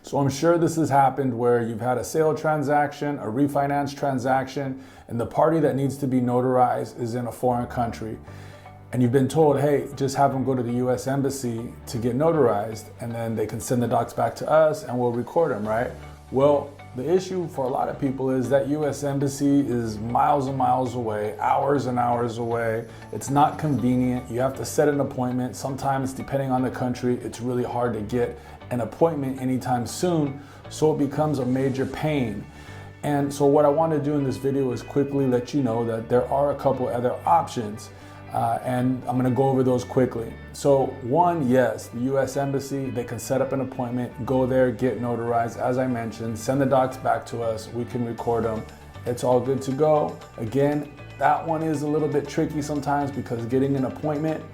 So I'm sure this has happened where you've had a sale transaction, a refinance transaction, and the party that needs to be notarized is in a foreign country. And you've been told, hey, just have them go to the US Embassy to get notarized, and then they can send the docs back to us and we'll record them, right? Well, the issue for a lot of people is that US Embassy is miles and miles away, hours and hours away. It's not convenient. You have to set an appointment. Sometimes, depending on the country, it's really hard to get an appointment anytime soon, so it becomes a major pain. And so what I want to do in this video is quickly let you know that there are a couple other options. And I'm gonna go over those quickly. So one, yes, the US Embassy, they can set up an appointment, go there, get notarized, as I mentioned, send the docs back to us, we can record them. It's all good to go. Again, that one is a little bit tricky sometimes because getting an appointment,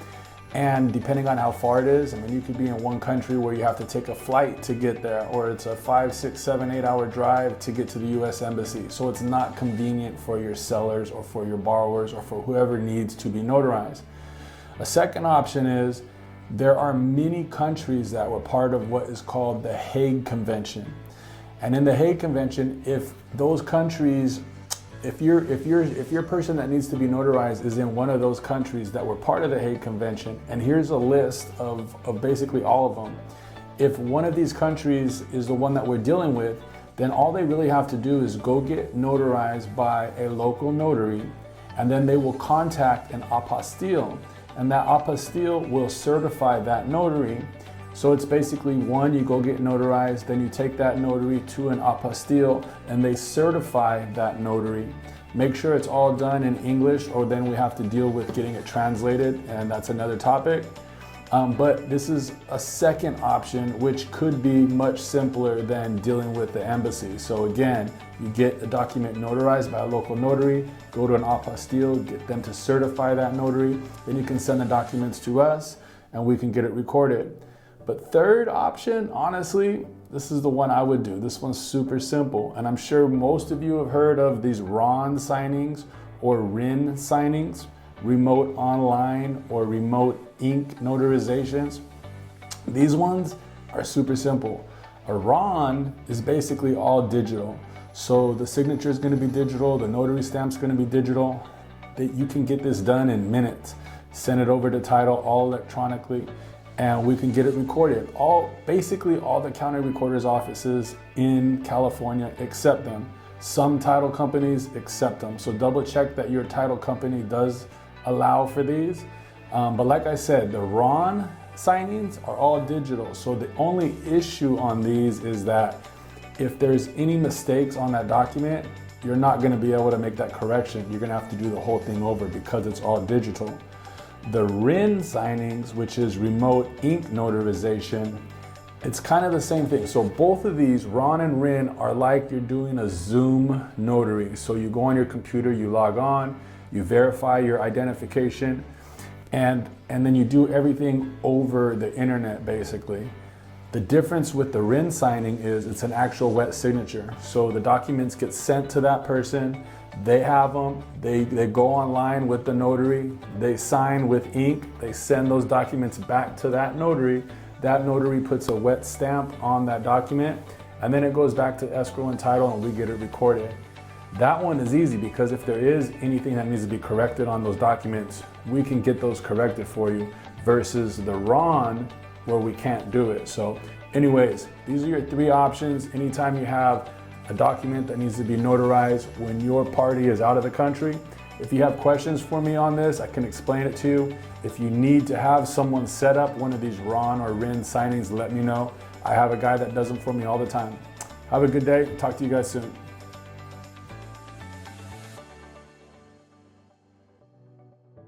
and depending on how far it is, I mean, you could be in one country where you have to take a flight to get there, or it's a 5, 6, 7, 8 hour drive to get to the US Embassy. So it's not convenient for your sellers or for your borrowers or for whoever needs to be notarized. A second option is there are many countries that were part of what is called the Hague Convention. And in the Hague Convention, if those countries, if your person that needs to be notarized is in one of those countries that were part of the Hague Convention, and here's a list of basically all of them. If one of these countries is the one that we're dealing with, then all they really have to do is go get notarized by a local notary, and then they will contact an apostille, and that apostille will certify that notary. So it's basically one, you go get notarized, then you take that notary to an apostille and they certify that notary. Make sure it's all done in English, or then we have to deal with getting it translated, and that's another topic. But this is a second option, which could be much simpler than dealing with the embassy. So again, you get a document notarized by a local notary, go to an apostille, get them to certify that notary, then you can send the documents to us and we can get it recorded. But third option, honestly, this is the one I would do. This one's super simple. And I'm sure most of you have heard of these RON signings or RIN signings, remote online or remote ink notarizations. These ones are super simple. A RON is basically all digital. So the signature is going to be digital, the notary stamp's going to be digital. You can get this done in minutes. Send it over to title all electronically, and we can get it recorded. Basically all the county recorder's offices in California accept them. Some title companies accept them. So double check that your title company does allow for these. But like I said, the RON signings are all digital. So the only issue on these is that if there's any mistakes on that document, you're not gonna be able to make that correction. You're gonna have to do the whole thing over because it's all digital. The RIN signings, which is remote ink notarization, it's kind of the same thing. So both of these, RON and RIN, are like you're doing a Zoom notary. So you go on your computer, you log on, you verify your identification, and then you do everything over the internet, basically. The difference with the RIN signing is it's an actual wet signature. So the documents get sent to that person, they have them, they go online with the notary, they sign with ink, they send those documents back to that notary puts a wet stamp on that document, and then it goes back to escrow and title and we get it recorded. That one is easy because if there is anything that needs to be corrected on those documents, we can get those corrected for you, versus the RON where we can't do it. So anyways, these are your three options. Anytime you have a document that needs to be notarized when your party is out of the country. If you have questions for me on this, I can explain it to you. If you need to have someone set up one of these RON or RIN signings, let me know. I have a guy that does them for me all the time. Have a good day. Talk to you guys soon.